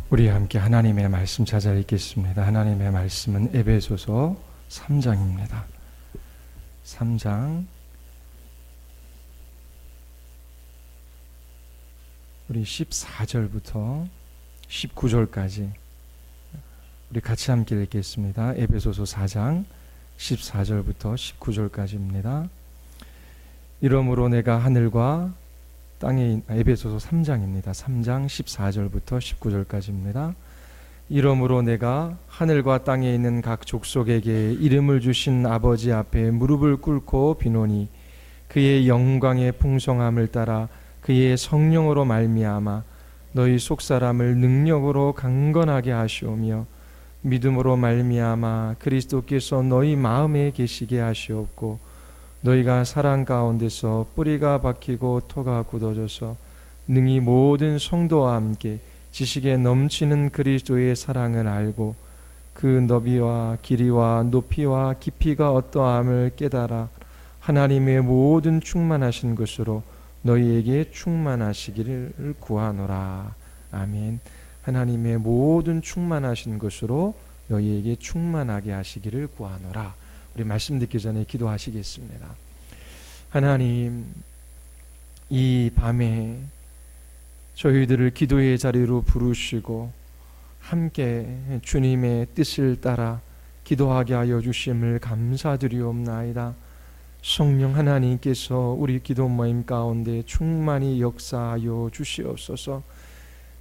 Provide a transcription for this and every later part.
우리 함께 하나님의 말씀 찾아 읽겠습니다. 하나님의 말씀은 에베소서 3장입니다. 3장 우리 14절부터 19절까지 우리 같이 함께 읽겠습니다. 에베소서 4장 14절부터 19절까지입니다. 이러므로 내가 하늘과 땅에 에베소서 3장입니다. 3장 14절부터 19절까지입니다. 이러므로 내가 하늘과 땅에 있는 각 족속에게 이름을 주신 아버지 앞에 무릎을 꿇고 비노니 그의 영광의 풍성함을 따라 그의 성령으로 말미암아 너희 속사람을 능력으로 강건하게 하시오며 믿음으로 말미암아 그리스도께서 너희 마음에 계시게 하시옵고 너희가 사랑 가운데서 뿌리가 박히고 토가 굳어져서 능히 모든 성도와 함께 지식에 넘치는 그리스도의 사랑을 알고 그 너비와 길이와 높이와 깊이가 어떠함을 깨달아 하나님의 모든 충만하신 것으로 너희에게 충만하시기를 구하노라. 아멘. 하나님의 모든 충만하신 것으로 너희에게 충만하게 하시기를 구하노라. 우리 말씀 듣기 전에 기도하시겠습니다. 하나님, 이 밤에 저희들을 기도의 자리로 부르시고 함께 주님의 뜻을 따라 기도하게 하여 주심을 감사드리옵나이다. 성령 하나님께서 우리 기도 모임 가운데 충만히 역사하여 주시옵소서.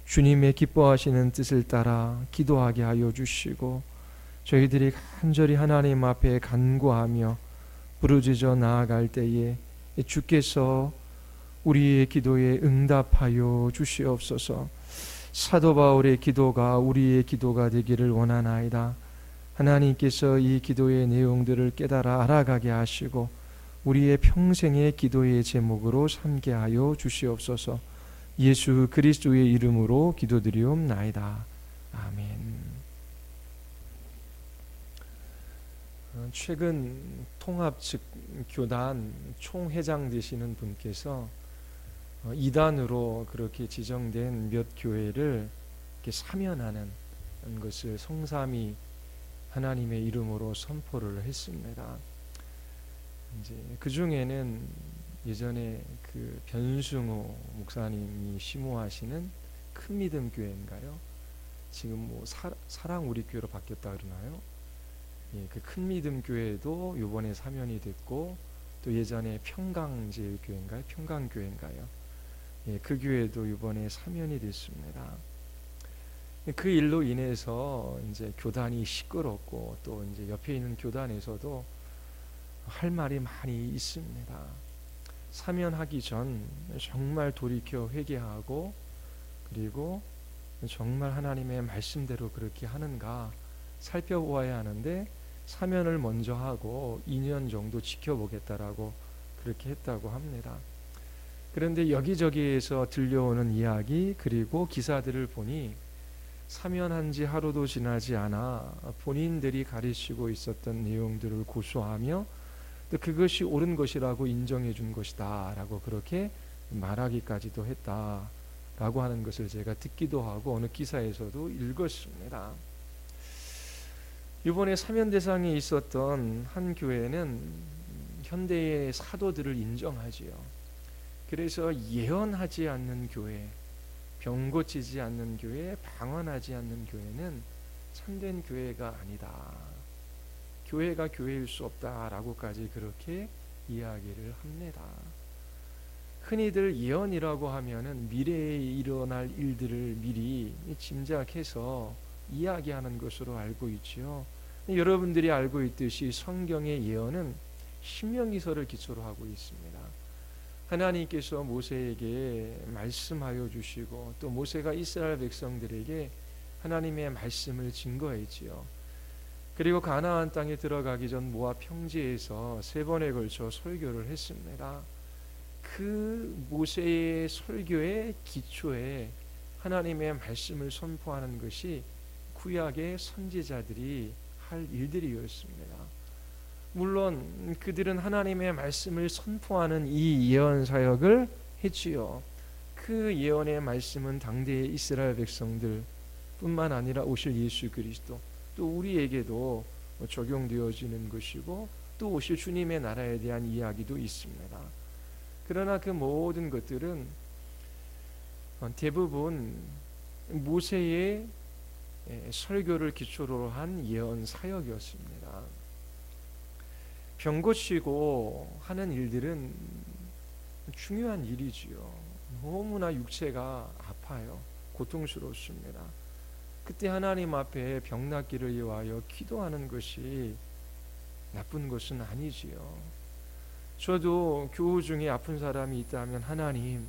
주님의 기뻐하시는 뜻을 따라 기도하게 하여 주시고 저희들이 간절히 하나님 앞에 간구하며 부르짖어 나아갈 때에 주께서 우리의 기도에 응답하여 주시옵소서. 사도 바울의 기도가 우리의 기도가 되기를 원하나이다. 하나님께서 이 기도의 내용들을 깨달아 알아가게 하시고 우리의 평생의 기도의 제목으로 삼게 하여 주시옵소서. 예수 그리스도의 이름으로 기도드리옵나이다. 아멘. 최근 통합 측 교단 총회장 되시는 분께서 이단으로 그렇게 지정된 몇 교회를 이렇게 사면하는 것을 성삼위 하나님의 이름으로 선포를 했습니다. 이제 그 중에는 예전에 그 변승호 목사님이 심호하시는 큰 믿음 교회인가요? 지금 뭐 사랑 우리 교회로 바뀌었다 그러나요? 예, 그 큰 믿음 교회도 이번에 사면이 됐고 또 예전에 평강제일교회인가요? 평강교회인가요? 예, 그 교회도 이번에 사면이 됐습니다. 그 일로 인해서 이제 교단이 시끄럽고 또 이제 옆에 있는 교단에서도 할 말이 많이 있습니다. 사면하기 전 정말 돌이켜 회개하고 그리고 정말 하나님의 말씀대로 그렇게 하는가 살펴보아야 하는데 사면을 먼저 하고 2년 정도 지켜보겠다라고 그렇게 했다고 합니다. 그런데 여기저기에서 들려오는 이야기 그리고 기사들을 보니 사면한 지 하루도 지나지 않아 본인들이 가르치고 있었던 내용들을 고수하며 또 그것이 옳은 것이라고 인정해 준 것이다 라고 그렇게 말하기까지도 했다라고 하는 것을 제가 듣기도 하고 어느 기사에서도 읽었습니다. 이번에 사면 대상에 있었던 한 교회는 현대의 사도들을 인정하지요. 그래서 예언하지 않는 교회, 병 고치지 않는 교회, 방언하지 않는 교회는 참된 교회가 아니다. 교회가 교회일 수 없다라고까지 그렇게 이야기를 합니다. 흔히들 예언이라고 하면은 미래에 일어날 일들을 미리 짐작해서 이야기하는 것으로 알고 있지요. 여러분들이 알고 있듯이 성경의 예언은 신명기서를 기초로 하고 있습니다. 하나님께서 모세에게 말씀하여 주시고 또 모세가 이스라엘 백성들에게 하나님의 말씀을 증거했지요. 그리고 가나안 땅에 들어가기 전 모압 평지에서 3번에 걸쳐 설교를 했습니다. 그 모세의 설교의 기초에 하나님의 말씀을 선포하는 것이 구약의 선지자들이 할 일들이었습니다. 물론 그들은 하나님의 말씀을 선포하는 이 예언 사역을 했지요. 그 예언의 말씀은 당대의 이스라엘 백성들 뿐만 아니라 오실 예수 그리스도, 또 우리에게도 적용되어지는 것이고, 또 오실 주님의 나라에 대한 이야기도 있습니다. 그러나 그 모든 것들은 대부분 모세의 설교를 기초로 한 예언 사역이었습니다. 병 고치고 하는 일들은 중요한 일이지요. 너무나 육체가 아파요. 고통스럽습니다. 그때 하나님 앞에 병 낫기를 위하여 기도하는 것이 나쁜 것은 아니지요. 저도 교우 중에 아픈 사람이 있다면 하나님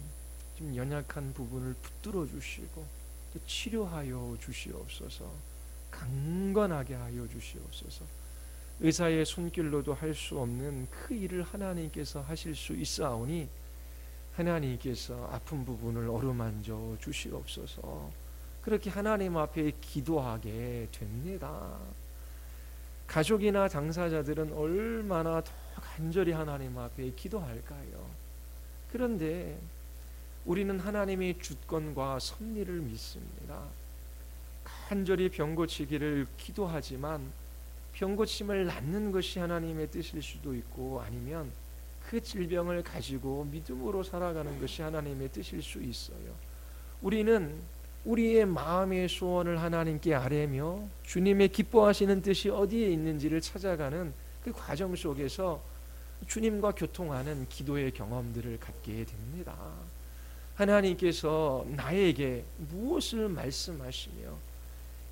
좀 연약한 부분을 붙들어 주시고 또 치료하여 주시옵소서, 강건하게 하여 주시옵소서. 의사의 손길로도 할 수 없는 그 일을 하나님께서 하실 수 있사오니 하나님께서 아픈 부분을 어루만져 주시옵소서. 그렇게 하나님 앞에 기도하게 됩니다. 가족이나 당사자들은 얼마나 더 간절히 하나님 앞에 기도할까요? 그런데 우리는 하나님의 주권과 섭리를 믿습니다. 간절히 병 고치기를 기도하지만 병 고침을 낫는 것이 하나님의 뜻일 수도 있고, 아니면 그 질병을 가지고 믿음으로 살아가는 것이 하나님의 뜻일 수 있어요. 우리는 우리의 마음의 소원을 하나님께 아뢰며 주님의 기뻐하시는 뜻이 어디에 있는지를 찾아가는 그 과정 속에서 주님과 교통하는 기도의 경험들을 갖게 됩니다. 하나님께서 나에게 무엇을 말씀하시며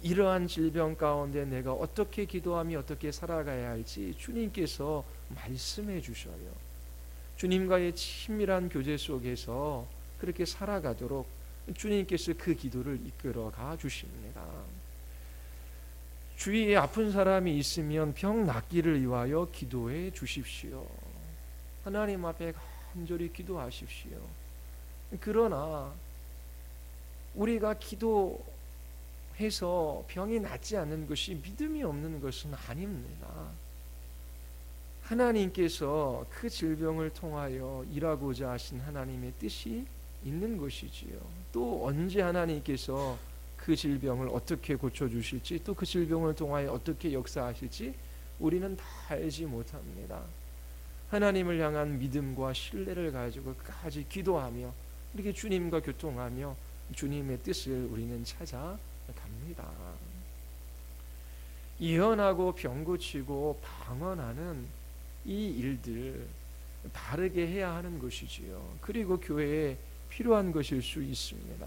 이러한 질병 가운데 내가 어떻게 기도하며 어떻게 살아가야 할지 주님께서 말씀해 주셔요. 주님과의 친밀한 교제 속에서 그렇게 살아가도록 주님께서 그 기도를 이끌어가 주십니다. 주위에 아픈 사람이 있으면 병 낫기를 위하여 기도해 주십시오. 하나님 앞에 간절히 기도하십시오. 그러나 우리가 기도해서 병이 낫지 않는 것이 믿음이 없는 것은 아닙니다. 하나님께서 그 질병을 통하여 일하고자 하신 하나님의 뜻이 있는 것이지요. 또 언제 하나님께서 그 질병을 어떻게 고쳐주실지, 또 그 질병을 통하여 어떻게 역사하실지 우리는 다 알지 못합니다. 하나님을 향한 믿음과 신뢰를 가지고 끝까지 기도하며 이렇게 주님과 교통하며 주님의 뜻을 우리는 찾아갑니다. 예언하고 병 고치고 방언하는 이 일들 바르게 해야 하는 것이지요. 그리고 교회에 필요한 것일 수 있습니다.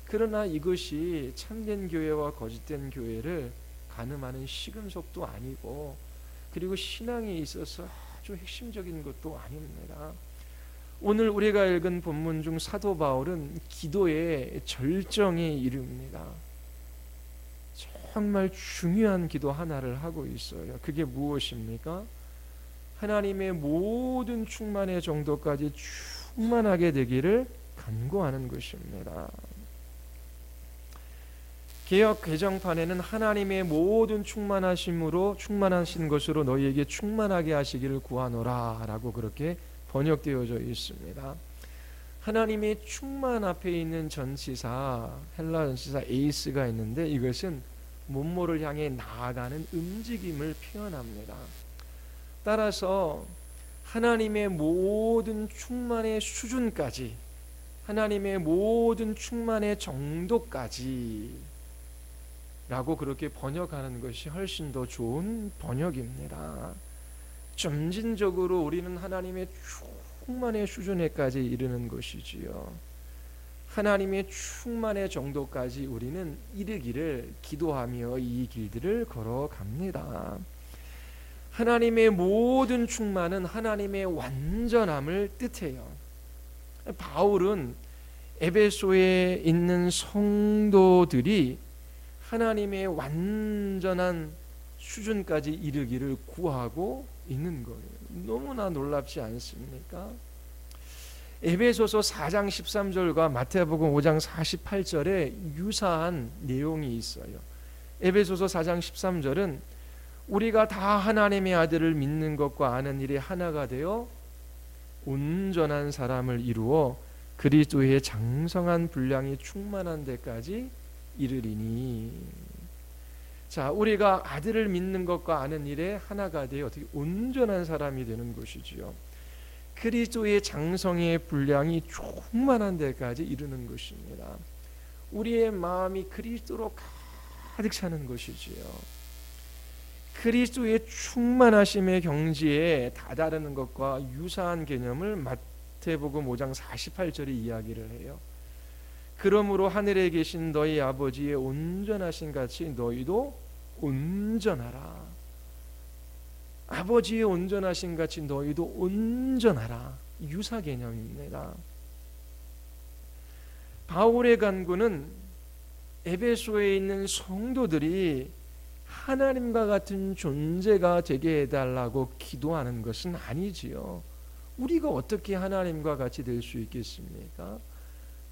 그러나 이것이 참된 교회와 거짓된 교회를 가늠하는 시금석도 아니고, 그리고 신앙에 있어서 아주 핵심적인 것도 아닙니다. 오늘 우리가 읽은 본문 중 사도 바울은 기도의 절정에 이릅니다. 정말 중요한 기도 하나를 하고 있어요. 그게 무엇입니까? 하나님의 모든 충만의 정도까지 충만하게 되기를 간구하는 것입니다. 개역 개정판에는 하나님의 모든 충만하신 것으로 너희에게 충만하게 하시기를 구하노라 라고 그렇게 번역되어져 있습니다. 하나님의 충만 앞에 있는 전치사, 헬라 전치사 에이스가 있는데, 이것은 문모를 향해 나아가는 움직임을 표현합니다. 따라서 하나님의 모든 충만의 수준까지, 하나님의 모든 충만의 정도까지 라고 그렇게 번역하는 것이 훨씬 더 좋은 번역입니다. 점진적으로 우리는 하나님의 충만의 수준에까지 이르는 것이지요. 하나님의 충만의 정도까지 우리는 이르기를 기도하며 이 길들을 걸어갑니다. 하나님의 모든 충만은 하나님의 완전함을 뜻해요. 바울은 에베소에 있는 성도들이 하나님의 완전한 수준까지 이르기를 구하고 있는 거예요. 너무나 놀랍지 않습니까? 에베소서 4장 13절과 마태복음 5장 48절에 유사한 내용이 있어요. 에베소서 4장 13절은 우리가 다 하나님의 아들을 믿는 것과 아는 일에 하나가 되어 온전한 사람을 이루어 그리스도의 장성한 분량이 충만한 데까지 이르리니. 자, 우리가 아들을 믿는 것과 아는 일에 하나가 되어 어떻게 온전한 사람이 되는 것이지요. 그리스도의 장성의 분량이 충만한 데까지 이르는 것입니다. 우리의 마음이 그리스도로 가득 차는 것이지요. 그리스도의 충만하심의 경지에 다다르는 것과 유사한 개념을 마태복음 5장 48절에 이야기를 해요. 그러므로 하늘에 계신 너희 아버지의 온전하신 같이 너희도 온전하라. 아버지의 온전하신 같이 너희도 온전하라. 유사 개념입니다. 바울의 간구는 에베소에 있는 성도들이 하나님과 같은 존재가 되게 해달라고 기도하는 것은 아니지요. 우리가 어떻게 하나님과 같이 될 수 있겠습니까?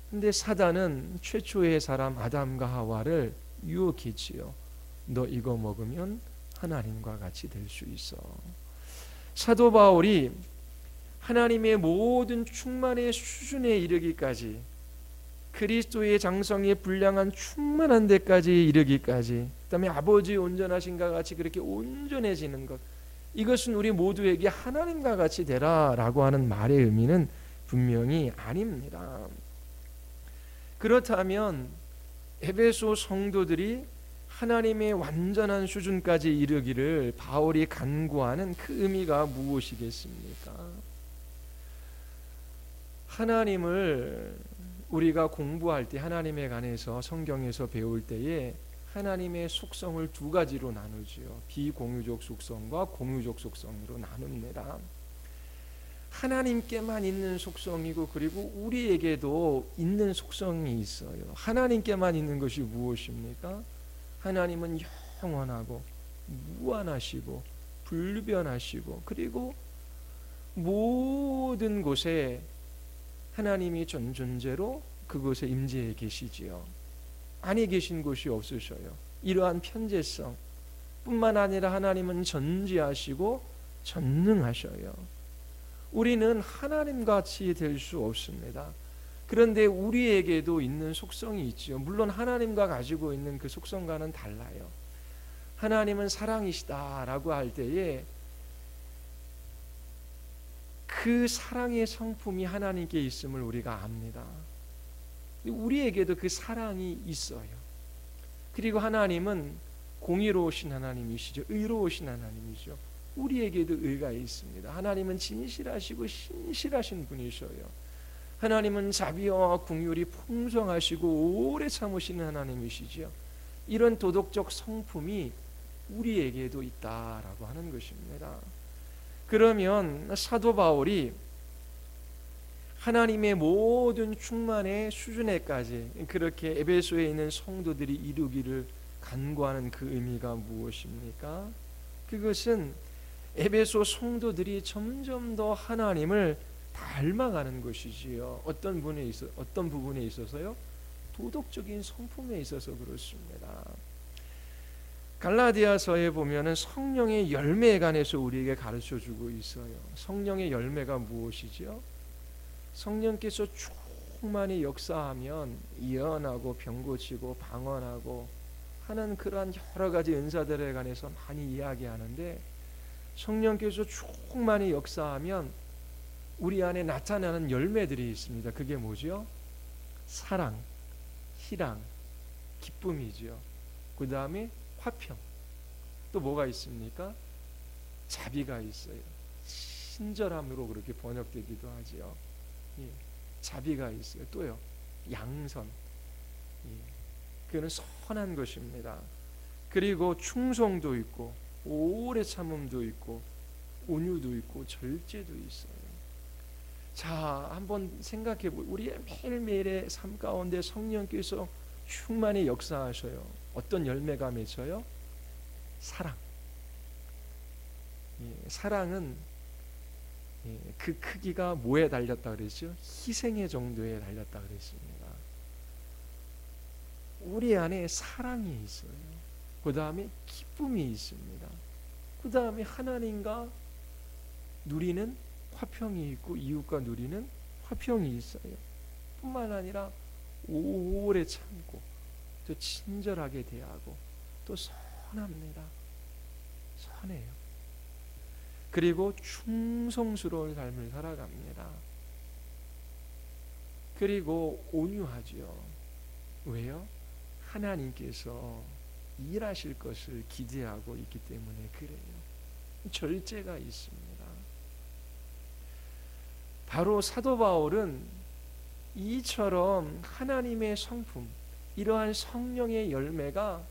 근데 사단은 최초의 사람 아담과 하와를 유혹했지요. 너 이거 먹으면 하나님과 같이 될 수 있어. 사도 바울이 하나님의 모든 충만의 수준에 이르기까지, 그리스도의 장성의 분량한 충만한 데까지 이르기까지, 그다음에 아버지 온전하신가 같이 그렇게 온전해지는 것, 이것은 우리 모두에게 하나님과 같이 되라라고 하는 말의 의미는 분명히 아닙니다. 그렇다면 에베소 성도들이 하나님의 완전한 수준까지 이르기를 바울이 간구하는 그 의미가 무엇이겠습니까? 하나님을 우리가 공부할 때, 하나님에 관해서 성경에서 배울 때에 하나님의 속성을 두 가지로 나누지요. 비공유적 속성과 공유적 속성으로 나눕니다. 하나님께만 있는 속성이고, 그리고 우리에게도 있는 속성이 있어요. 하나님께만 있는 것이 무엇입니까? 하나님은 영원하고 무한하시고 불변하시고, 그리고 모든 곳에 하나님이 전존재로 그곳에 임재해 계시지요. 아니 계신 곳이 없으셔요. 이러한 편재성 뿐만 아니라 하나님은 전지하시고 전능하셔요. 우리는 하나님같이 될 수 없습니다. 그런데 우리에게도 있는 속성이 있지요. 물론 하나님과 가지고 있는 그 속성과는 달라요. 하나님은 사랑이시다라고 할 때에 그 사랑의 성품이 하나님께 있음을 우리가 압니다. 우리에게도 그 사랑이 있어요. 그리고 하나님은 공의로우신 하나님이시죠. 의로우신 하나님이죠. 우리에게도 의가 있습니다. 하나님은 진실하시고 신실하신 분이셔요. 하나님은 자비와 긍휼이 풍성하시고 오래 참으시는 하나님이시죠. 이런 도덕적 성품이 우리에게도 있다라고 하는 것입니다. 그러면 사도 바울이 하나님의 모든 충만의 수준에까지 그렇게 에베소에 있는 성도들이 이루기를 간구하는 그 의미가 무엇입니까? 그것은 에베소 성도들이 점점 더 하나님을 닮아가는 것이지요. 어떤 부분에 있어서요? 도덕적인 성품에 있어서 그렇습니다. 갈라디아서에 보면은 성령의 열매에 관해서 우리에게 가르쳐주고 있어요. 성령의 열매가 무엇이죠? 성령께서 충만히 역사하면 예언하고 병 고치고 방언하고 하는 그러한 여러 가지 은사들에 관해서 많이 이야기하는데, 성령께서 충만히 역사하면 우리 안에 나타나는 열매들이 있습니다. 그게 뭐죠? 사랑, 희랑, 기쁨이죠. 그 다음에 화평, 또 뭐가 있습니까? 자비가 있어요. 친절함으로 그렇게 번역되기도 하죠. 예, 자비가 있어요. 또요, 양선, 예, 그는 선한 것입니다. 그리고 충성도 있고 오래 참음도 있고 온유도 있고 절제도 있어요. 자, 한번 생각해 보세요. 우리의 매일매일의 삶 가운데 성령께서 충만히 역사하셔요. 어떤 열매가 맺혀요? 사랑. 예, 사랑은 그 크기가 뭐에 달렸다 그랬죠? 희생의 정도에 달렸다 그랬습니다. 우리 안에 사랑이 있어요. 그 다음에 기쁨이 있습니다. 그 다음에 하나님과 누리는 화평이 있고 이웃과 누리는 화평이 있어요. 뿐만 아니라 오래 참고 또 친절하게 대하고 또 선합니다. 선해요. 그리고 충성스러운 삶을 살아갑니다. 그리고 온유하죠. 왜요? 하나님께서 일하실 것을 기대하고 있기 때문에 그래요. 절제가 있습니다. 바로 사도 바울은 이처럼 하나님의 성품, 이러한 성령의 열매가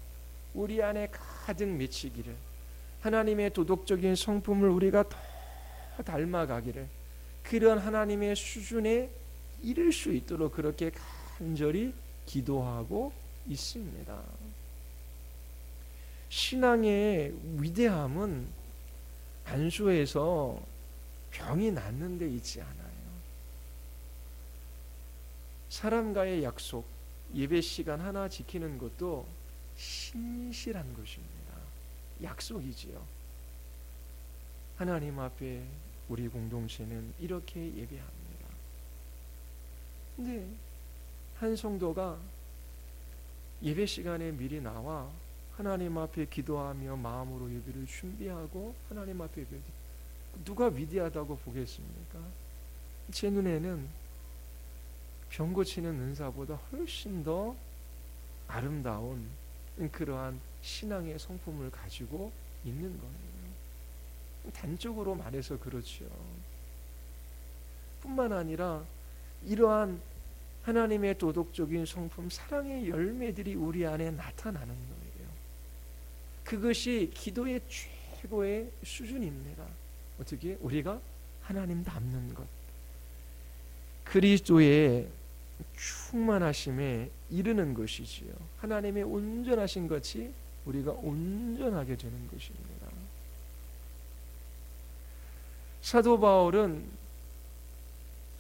우리 안에 가득 맺히기를, 하나님의 도덕적인 성품을 우리가 더 닮아가기를, 그런 하나님의 수준에 이를 수 있도록 그렇게 간절히 기도하고 있습니다. 신앙의 위대함은 안수해서 병이 낫는 데 있지 않아요. 사람과의 약속, 예배 시간 하나 지키는 것도 신실한 것입니다. 약속이지요. 하나님 앞에 우리 공동체는 이렇게 예배합니다. 근데 한 성도가 예배 시간에 미리 나와 하나님 앞에 기도하며 마음으로 예배를 준비하고 하나님 앞에 예배, 누가 위대하다고 보겠습니까? 제 눈에는 병 고치는 은사보다 훨씬 더 아름다운 그러한 신앙의 성품을 가지고 있는 거예요. 단적으로 말해서 그렇죠. 뿐만 아니라 이러한 하나님의 도덕적인 성품, 사랑의 열매들이 우리 안에 나타나는 거예요. 그것이 기도의 최고의 수준입니다. 어떻게? 우리가 하나님 닮는 것, 그리스도의 충만하심에 이르는 것이지요. 하나님의 온전하신 것이 우리가 온전하게 되는 것입니다. 사도 바울은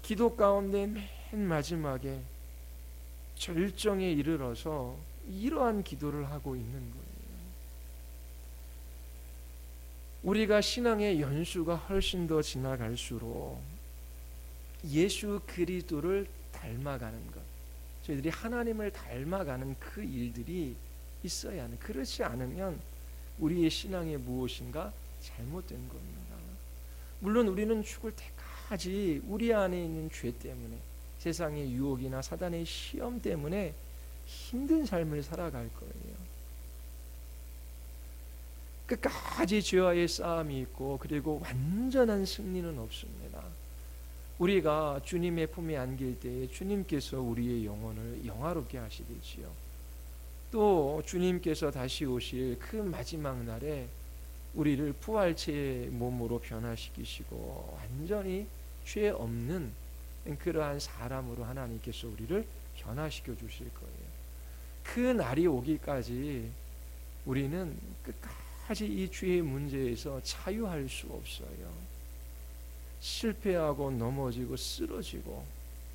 기도 가운데 맨 마지막에 절정에 이르러서 이러한 기도를 하고 있는 거예요. 우리가 신앙의 연수가 훨씬 더 지나갈수록 예수 그리스도를 닮아가는 것, 저희들이 하나님을 닮아가는 그 일들이 있어야 하는, 그렇지 않으면 우리의 신앙에 무엇인가 잘못된 겁니다. 물론 우리는 죽을 때까지 우리 안에 있는 죄 때문에, 세상의 유혹이나 사단의 시험 때문에 힘든 삶을 살아갈 거예요. 끝까지 죄와의 싸움이 있고, 그리고 완전한 승리는 없습니다. 우리가 주님의 품에 안길 때에 주님께서 우리의 영혼을 영화롭게 하시겠지요. 또 주님께서 다시 오실 그 마지막 날에 우리를 부활체의 몸으로 변화시키시고 완전히 죄 없는 그러한 사람으로 하나님께서 우리를 변화시켜 주실 거예요. 그 날이 오기까지 우리는 끝까지 이 죄의 문제에서 자유할 수 없어요. 실패하고 넘어지고 쓰러지고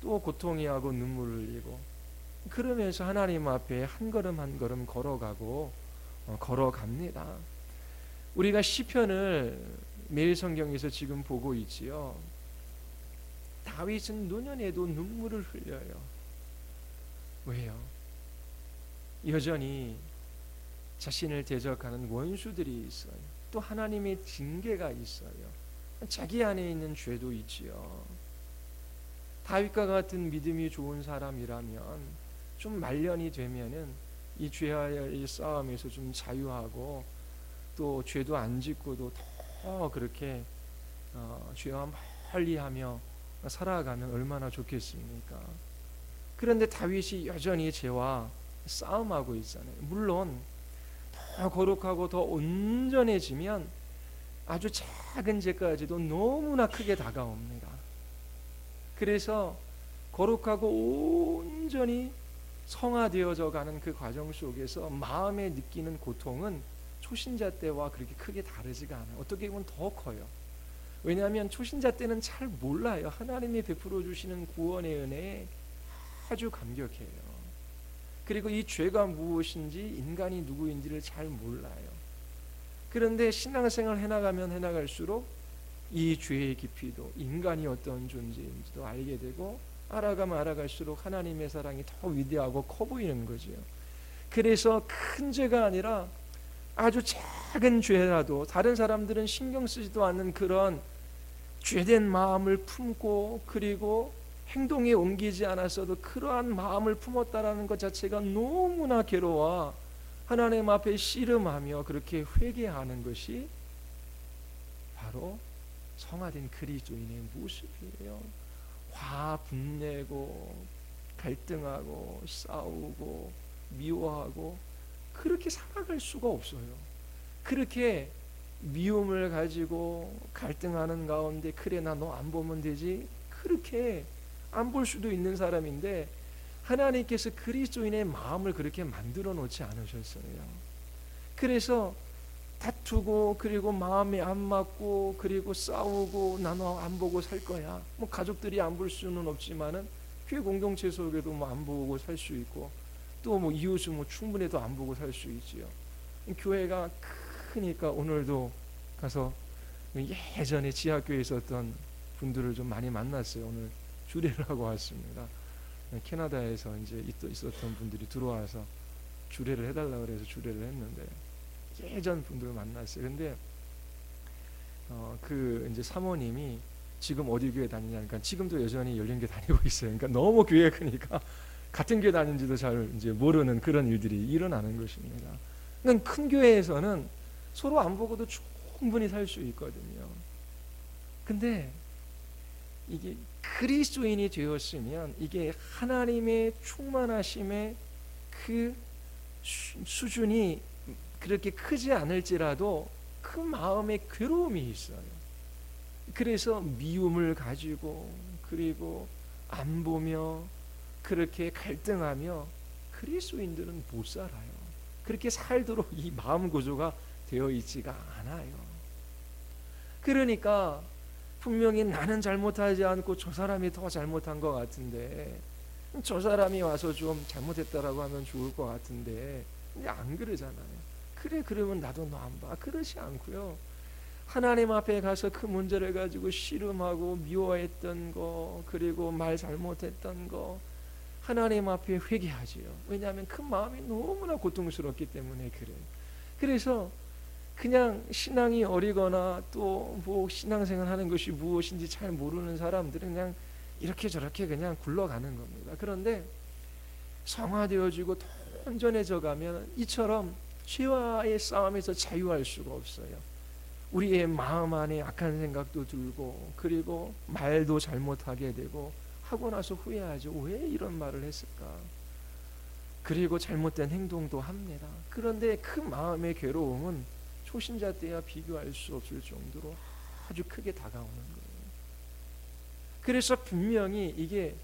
또 고통이하고 눈물을 흘리고, 그러면서 하나님 앞에 한 걸음 한 걸음 걸어갑니다. 우리가 시편을 매일 성경에서 지금 보고 있지요. 다윗은 노년에도 눈물을 흘려요. 왜요? 여전히 자신을 대적하는 원수들이 있어요. 또 하나님의 징계가 있어요. 자기 안에 있는 죄도 있지요. 다윗과 같은 믿음이 좋은 사람이라면 좀 말년이 되면은 이 죄와의 싸움에서 좀 자유하고 또 죄도 안 짓고도 더 그렇게 죄와 멀리하며 살아가면 얼마나 좋겠습니까? 그런데 다윗이 여전히 죄와 싸움하고 있잖아요. 물론 더 거룩하고 더 온전해지면 아주 작은 죄까지도 너무나 크게 다가옵니다. 그래서 거룩하고 온전히 성화되어져 가는 그 과정 속에서 마음에 느끼는 고통은 초신자 때와 그렇게 크게 다르지가 않아요. 어떻게 보면 더 커요. 왜냐하면 초신자 때는 잘 몰라요. 하나님이 베풀어 주시는 구원의 은혜에 아주 감격해요. 그리고 이 죄가 무엇인지, 인간이 누구인지를 잘 몰라요. 그런데 신앙생활 해나가면 해나갈수록 이 죄의 깊이도, 인간이 어떤 존재인지도 알게 되고, 알아가면 알아갈수록 하나님의 사랑이 더 위대하고 커 보이는 거죠. 그래서 큰 죄가 아니라 아주 작은 죄라도 다른 사람들은 신경 쓰지도 않는 그런 죄된 마음을 품고 그리고 행동에 옮기지 않았어도 그러한 마음을 품었다라는 것 자체가 너무나 괴로워 하나님 앞에 씨름하며 그렇게 회개하는 것이 바로 성화된 그리스도인의 모습이에요. 화 분내고 갈등하고 싸우고 미워하고 그렇게 살아갈 수가 없어요. 그렇게 미움을 가지고 갈등하는 가운데 그래 나 너 안 보면 되지 그렇게 안 볼 수도 있는 사람인데 하나님께서 그리스도인의 마음을 그렇게 만들어 놓지 않으셨어요. 그래서 다투고 그리고 마음에 안 맞고 그리고 싸우고 나 너 안 보고 살 거야. 뭐 가족들이 안 볼 수는 없지만은 교회 공동체 속에도 뭐 안 보고 살 수 있고 또 뭐 이웃은 뭐 충분해도 안 보고 살 수 있지요. 교회가 크니까 오늘도 가서 예전에 지하교회에 있었던 분들을 좀 많이 만났어요. 오늘 주례를 하고 왔습니다. 캐나다에서 이제 있었던 분들이 들어와서 주례를 해달라고 그래서 주례를 했는데 예전 분들 만났어요. 근데 그 이제 사모님이 지금 어디 교회 다니냐니까 지금도 여전히 열린교회 다니고 있어요. 그러니까 너무 교회가 크니까 같은 교회 다니는지도 잘 이제 모르는 그런 일들이 일어나는 것입니다. 그러니까 큰 교회에서는 서로 안 보고도 충분히 살 수 있거든요. 근데 이게 그리스도인이 되었으면 이게 하나님의 충만하심의 그 수준이 그렇게 크지 않을지라도 그 마음에 괴로움이 있어요. 그래서 미움을 가지고 그리고 안 보며 그렇게 갈등하며 그리스도인들은 못 살아요. 그렇게 살도록 이 마음 구조가 되어 있지가 않아요. 그러니까 분명히 나는 잘못하지 않고 저 사람이 더 잘못한 것 같은데 저 사람이 와서 좀 잘못했다라고 하면 좋을 것 같은데 근데 안 그러잖아요. 그래 그러면 나도 너 안 봐. 그렇지 않고요. 하나님 앞에 가서 그 문제를 가지고 씨름하고 미워했던 거 그리고 말 잘못했던 거 하나님 앞에 회개하지요. 왜냐하면 그 마음이 너무나 고통스럽기 때문에 그래요. 그래서 그냥 신앙이 어리거나 또 뭐 신앙생활 하는 것이 무엇인지 잘 모르는 사람들은 그냥 이렇게 저렇게 그냥 굴러가는 겁니다. 그런데 성화되어지고 더 온전해져 가면 이처럼 죄와의 싸움에서 자유할 수가 없어요. 우리의 마음 안에 악한 생각도 들고 그리고 말도 잘못하게 되고 하고 나서 후회하죠. 왜 이런 말을 했을까? 그리고 잘못된 행동도 합니다. 그런데 그 마음의 괴로움은 초신자 때와 비교할 수 없을 정도로 아주 크게 다가오는 거예요. 그래서 분명히 이게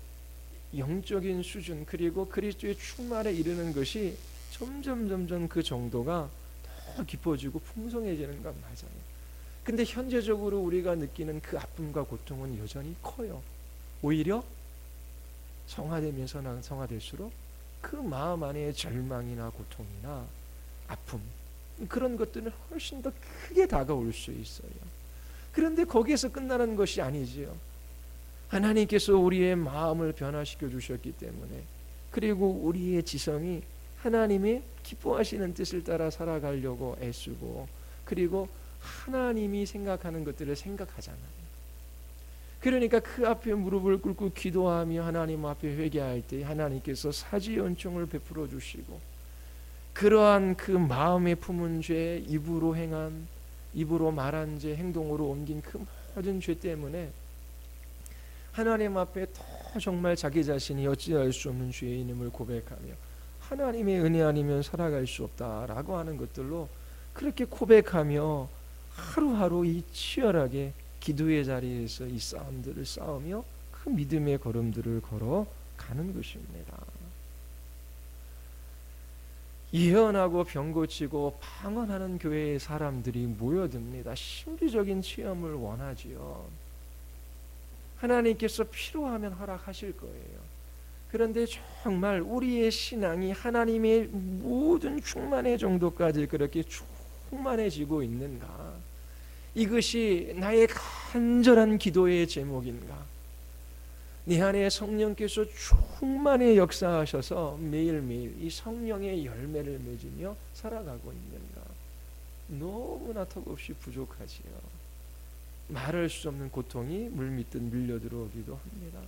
영적인 수준 그리고 그리스도의 충만에 이르는 것이 점점 그 정도가 더 깊어지고 풍성해지는 건 맞아요. 근데 현재적으로 우리가 느끼는 그 아픔과 고통은 여전히 커요. 오히려 성화되면서 성화될수록 그 마음 안에 절망이나 고통이나 아픔 그런 것들은 훨씬 더 크게 다가올 수 있어요. 그런데 거기에서 끝나는 것이 아니지요. 하나님께서 우리의 마음을 변화시켜 주셨기 때문에 그리고 우리의 지성이 하나님의 기뻐하시는 뜻을 따라 살아가려고 애쓰고 그리고 하나님이 생각하는 것들을 생각하잖아요. 그러니까 그 앞에 무릎을 꿇고 기도하며 하나님 앞에 회개할 때 하나님께서 사지 은총을 베풀어 주시고 그러한 그 마음에 품은 죄, 입으로 행한, 입으로 말한 죄, 행동으로 옮긴 그 모든 죄 때문에 하나님 앞에 더 정말 자기 자신이 어찌할 수 없는 죄인임을 고백하며 하나님의 은혜 아니면 살아갈 수 없다라고 하는 것들로 그렇게 고백하며 하루하루 이 치열하게 기도의 자리에서 이 싸움들을 싸우며 그 믿음의 걸음들을 걸어가는 것입니다. 예언하고 병 고치고 방언하는 교회의 사람들이 모여듭니다. 신비적인 체험을 원하지요. 하나님께서 필요하면 허락하실 거예요. 그런데 정말 우리의 신앙이 하나님의 모든 충만의 정도까지 그렇게 충만해지고 있는가? 이것이 나의 간절한 기도의 제목인가? 내 안에 성령께서 충만히 역사하셔서 매일매일 이 성령의 열매를 맺으며 살아가고 있는가? 너무나 턱없이 부족하지요. 말할 수 없는 고통이 물밀듯 밀려들어오기도 합니다.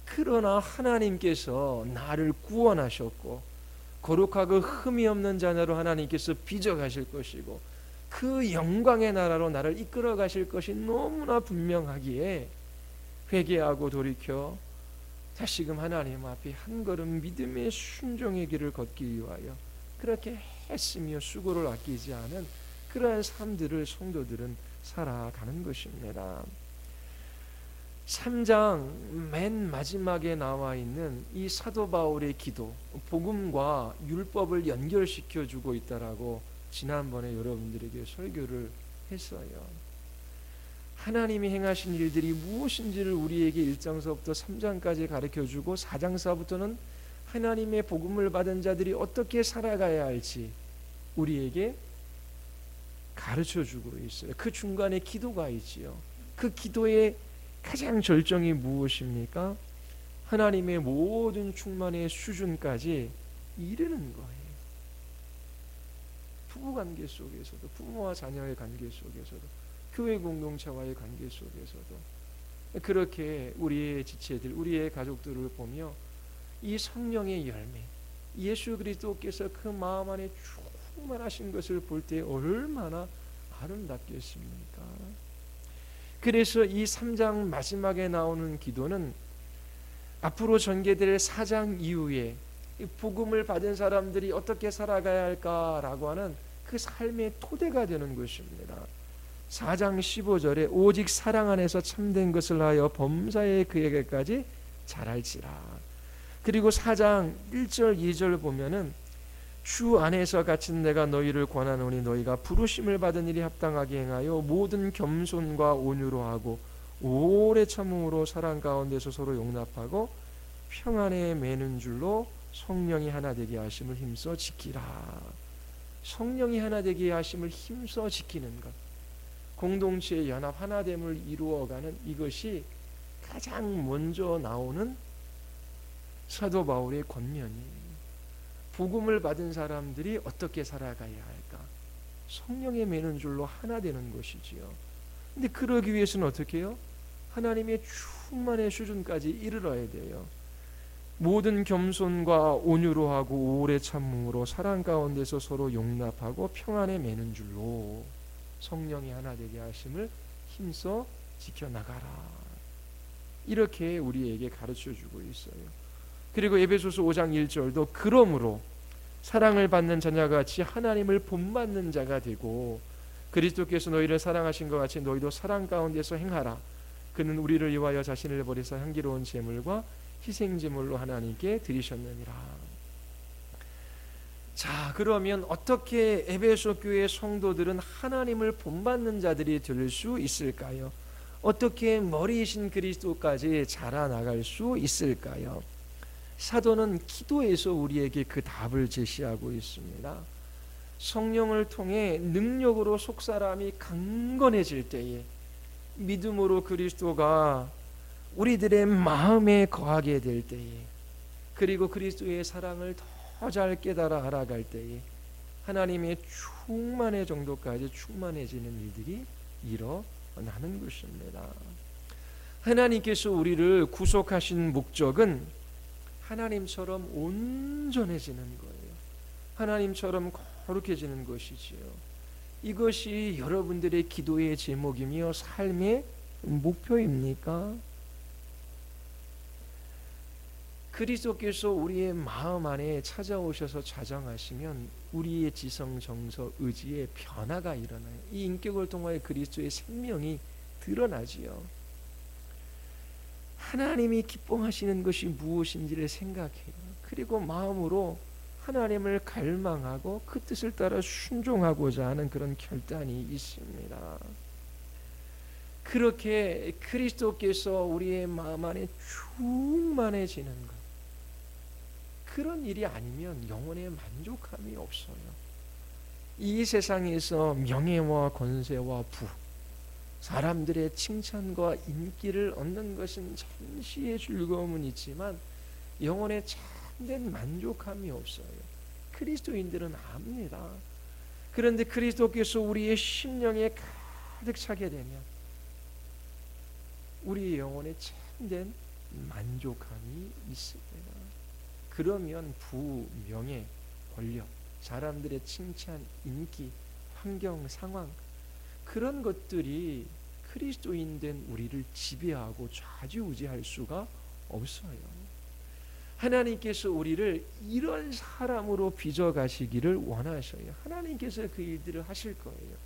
그러나 하나님께서 나를 구원하셨고 거룩하고 흠이 없는 자녀로 하나님께서 빚어가실 것이고 그 영광의 나라로 나를 이끌어 가실 것이 너무나 분명하기에 회개하고 돌이켜 다시금 하나님 앞에 한 걸음 믿음의 순종의 길을 걷기 위하여 그렇게 애쓰며 수고를 아끼지 않은 그러한 삶들을 성도들은 살아가는 것입니다. 3장 맨 마지막에 나와 있는 이 사도 바울의 기도, 복음과 율법을 연결시켜 주고 있다라고 지난번에 여러분들에게 설교를 했어요. 하나님이 행하신 일들이 무엇인지를 우리에게 1장서부터 3장까지 가르쳐주고 4장서부터는 하나님의 복음을 받은 자들이 어떻게 살아가야 할지 우리에게 가르쳐주고 있어요. 그 중간에 기도가 있지요. 그 기도의 가장 절정이 무엇입니까? 하나님의 모든 충만의 수준까지 이르는 거예요. 부부관계 속에서도, 부모와 자녀의 관계 속에서도, 교회 공동체와의 관계 속에서도 그렇게 우리의 지체들, 우리의 가족들을 보며 이 성령의 열매, 예수 그리스도께서 그 마음 안에 충만하신 것을 볼 때 얼마나 아름답겠습니까? 그래서 이 3장 마지막에 나오는 기도는 앞으로 전개될 4장 이후에 복음을 받은 사람들이 어떻게 살아가야 할까라고 하는 그 삶의 토대가 되는 것입니다. 4장 15절에 오직 사랑 안에서 참된 것을 하여 범사에 그에게까지 잘할지라. 그리고 4장 1절 2절 보면은 주 안에서 갇힌 내가 너희를 권하노니 너희가 부르심을 받은 일이 합당하게 행하여 모든 겸손과 온유로 하고 오래 참음으로 사랑 가운데서 서로 용납하고 평안에 매는 줄로 성령이 하나 되게 하심을 힘써 지키라. 성령이 하나 되게 하심을 힘써 지키는 것, 공동체의 연합 하나됨을 이루어가는 이것이 가장 먼저 나오는 사도 바울의 권면이에요. 복음을 받은 사람들이 어떻게 살아가야 할까? 성령에 매는 줄로 하나 되는 것이지요. 근데 그러기 위해서는 어떻게 해요? 하나님의 충만의 수준까지 이르러야 돼요. 모든 겸손과 온유로 하고 오래 참음으로 사랑 가운데서 서로 용납하고 평안에 매는 줄로 성령이 하나 되게 하심을 힘써 지켜나가라. 이렇게 우리에게 가르쳐주고 있어요. 그리고 에베소서 5장 1절도 그러므로 사랑을 받는 자녀같이 하나님을 본받는 자가 되고 그리스도께서 너희를 사랑하신 것 같이 너희도 사랑 가운데서 행하라. 그는 우리를 위하여 자신을 버리사 향기로운 제물과 희생제물로 하나님께 드리셨느니라. 자, 그러면 어떻게 에베소 교회 성도들은 하나님을 본받는 자들이 될 수 있을까요? 어떻게 머리이신 그리스도까지 자라나갈 수 있을까요? 사도는 기도에서 우리에게 그 답을 제시하고 있습니다. 성령을 통해 능력으로 속사람이 강건해질 때에 믿음으로 그리스도가 우리들의 마음에 거하게 될 때에 그리고 그리스도의 사랑을 더 잘 깨달아 알아갈 때에 하나님의 충만의 정도까지 충만해지는 일들이 일어나는 것입니다. 하나님께서 우리를 구속하신 목적은 하나님처럼 온전해지는 거예요. 하나님처럼 거룩해지는 것이지요. 이것이 여러분들의 기도의 제목이며 삶의 목표입니까? 그리스도께서 우리의 마음 안에 찾아오셔서 좌정하시면 우리의 지성, 정서, 의지에 변화가 일어나요. 이 인격을 통하여 그리스도의 생명이 드러나지요. 하나님이 기뻐하시는 것이 무엇인지를 생각해요. 그리고 마음으로 하나님을 갈망하고 그 뜻을 따라 순종하고자 하는 그런 결단이 있습니다. 그렇게 그리스도께서 우리의 마음 안에 충만해지는 것, 그런 일이 아니면 영혼의 만족함이 없어요. 이 세상에서 명예와 권세와 부, 사람들의 칭찬과 인기를 얻는 것은 잠시의 즐거움은 있지만 영혼의 참된 만족함이 없어요. 그리스도인들은 압니다. 그런데 그리스도께서 우리의 심령에 가득 차게 되면 우리의 영혼에 참된 만족함이 있습니다. 그러면 부, 명예, 권력, 사람들의 칭찬, 인기, 환경, 상황, 그런 것들이 그리스도인 된 우리를 지배하고 좌지우지할 수가 없어요. 하나님께서 우리를 이런 사람으로 빚어가시기를 원하셔요. 하나님께서 그 일들을 하실 거예요.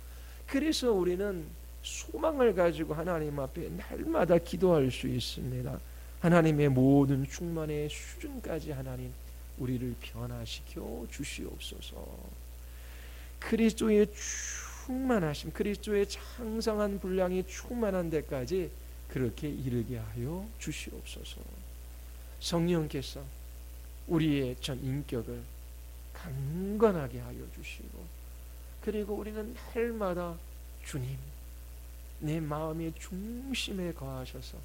그래서 우리는 소망을 가지고 하나님 앞에 날마다 기도할 수 있습니다. 하나님의 모든 충만의 수준까지 하나님 우리를 변화시켜 주시옵소서. 그리스도의 충만하심, 그리스도의 장성한 분량이 충만한 데까지 그렇게 이르게 하여 주시옵소서. 성령께서 우리의 전 인격을 강건하게 하여 주시고, 그리고 우리는 날마다 주님, 내 마음의 중심에 거하셔서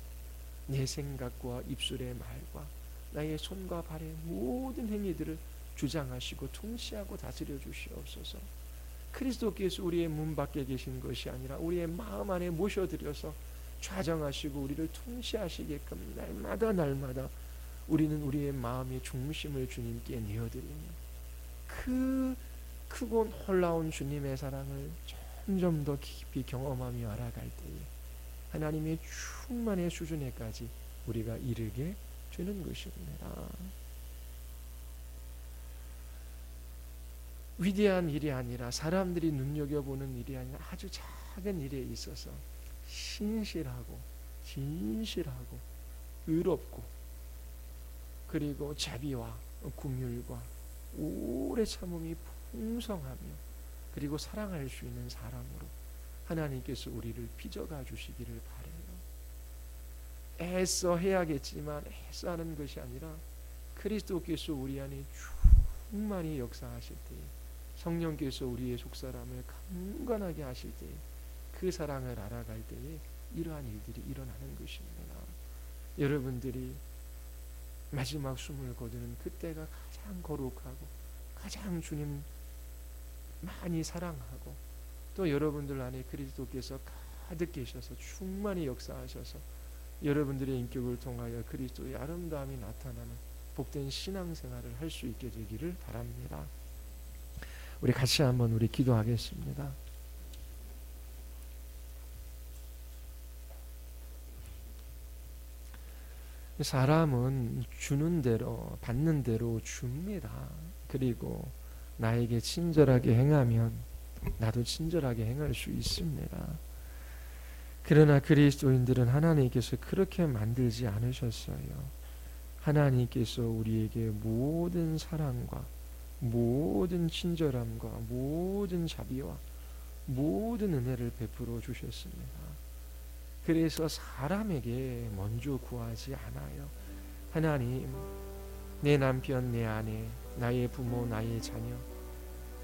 내 생각과 입술의 말과 나의 손과 발의 모든 행위들을 주장하시고 통치하고 다스려 주시옵소서. 그리스도께서 우리의 문 밖에 계신 것이 아니라 우리의 마음 안에 모셔드려서 좌정하시고 우리를 통치하시게끔 날마다 우리는 우리의 마음의 중심을 주님께 내어드리며 그 크고 놀라운 주님의 사랑을 점점 더 깊이 경험하며 알아갈 때에 하나님의 충만의 수준에까지 우리가 이르게 되는 것입니다. 위대한 일이 아니라, 사람들이 눈여겨보는 일이 아니라 아주 작은 일에 있어서 신실하고 진실하고 의롭고 그리고 자비와 긍휼과 오래 참음이 풍성하며 그리고 사랑할 수 있는 사람으로 하나님께서 우리를 빚어가 주시기를 바라요. 애써 해야겠지만 애써 하는 것이 아니라 그리스도께서 우리 안에 충만히 역사하실 때에, 성령께서 우리의 속사람을 강건하게 하실 때에, 그 사랑을 알아갈 때에 이러한 일들이 일어나는 것입니다. 여러분들이 마지막 숨을 거두는 그때가 가장 거룩하고 가장 주님 많이 사랑하고 또 여러분들 안에 그리스도께서 가득 계셔서 충만히 역사하셔서 여러분들의 인격을 통하여 그리스도의 아름다움이 나타나는 복된 신앙생활을 할 수 있게 되기를 바랍니다. 우리 같이 한번 우리 기도하겠습니다. 사람은 주는 대로 받는 대로 줍니다. 그리고 나에게 친절하게 행하면 나도 친절하게 행할 수 있습니다. 그러나 그리스도인들은 하나님께서 그렇게 만들지 않으셨어요. 하나님께서 우리에게 모든 사랑과 모든 친절함과 모든 자비와 모든 은혜를 베풀어 주셨습니다. 그래서 사람에게 먼저 구하지 않아요. 하나님, 내 남편, 내 아내, 나의 부모, 나의 자녀,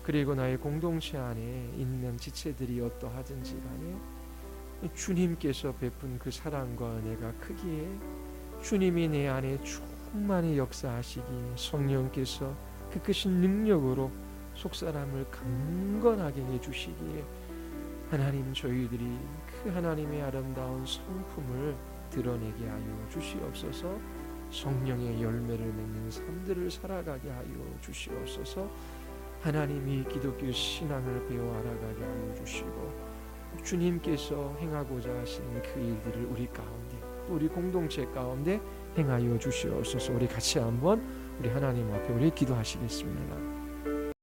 그리고 나의 공동체 안에 있는 지체들이 어떠하든지 간에 주님께서 베푼 그 사랑과 은혜가 크기에 주님이 내 안에 충만히 역사하시기에 성령께서 그 크신 능력으로 속사람을 강건하게 해주시기에 하나님, 저희들이 그 하나님의 아름다운 성품을 드러내게 하여 주시옵소서. 성령의 열매를 맺는 삶들을 살아가게 하여 주시옵소서. 하나님이 기독교 신앙을 배워 알아가게 하여 주시고 주님께서 행하고자 하시는 그 일들을 우리 가운데 또 우리 공동체 가운데 행하여 주시옵소서. 우리 같이 한번 우리 하나님 앞에 우리 기도하시겠습니다.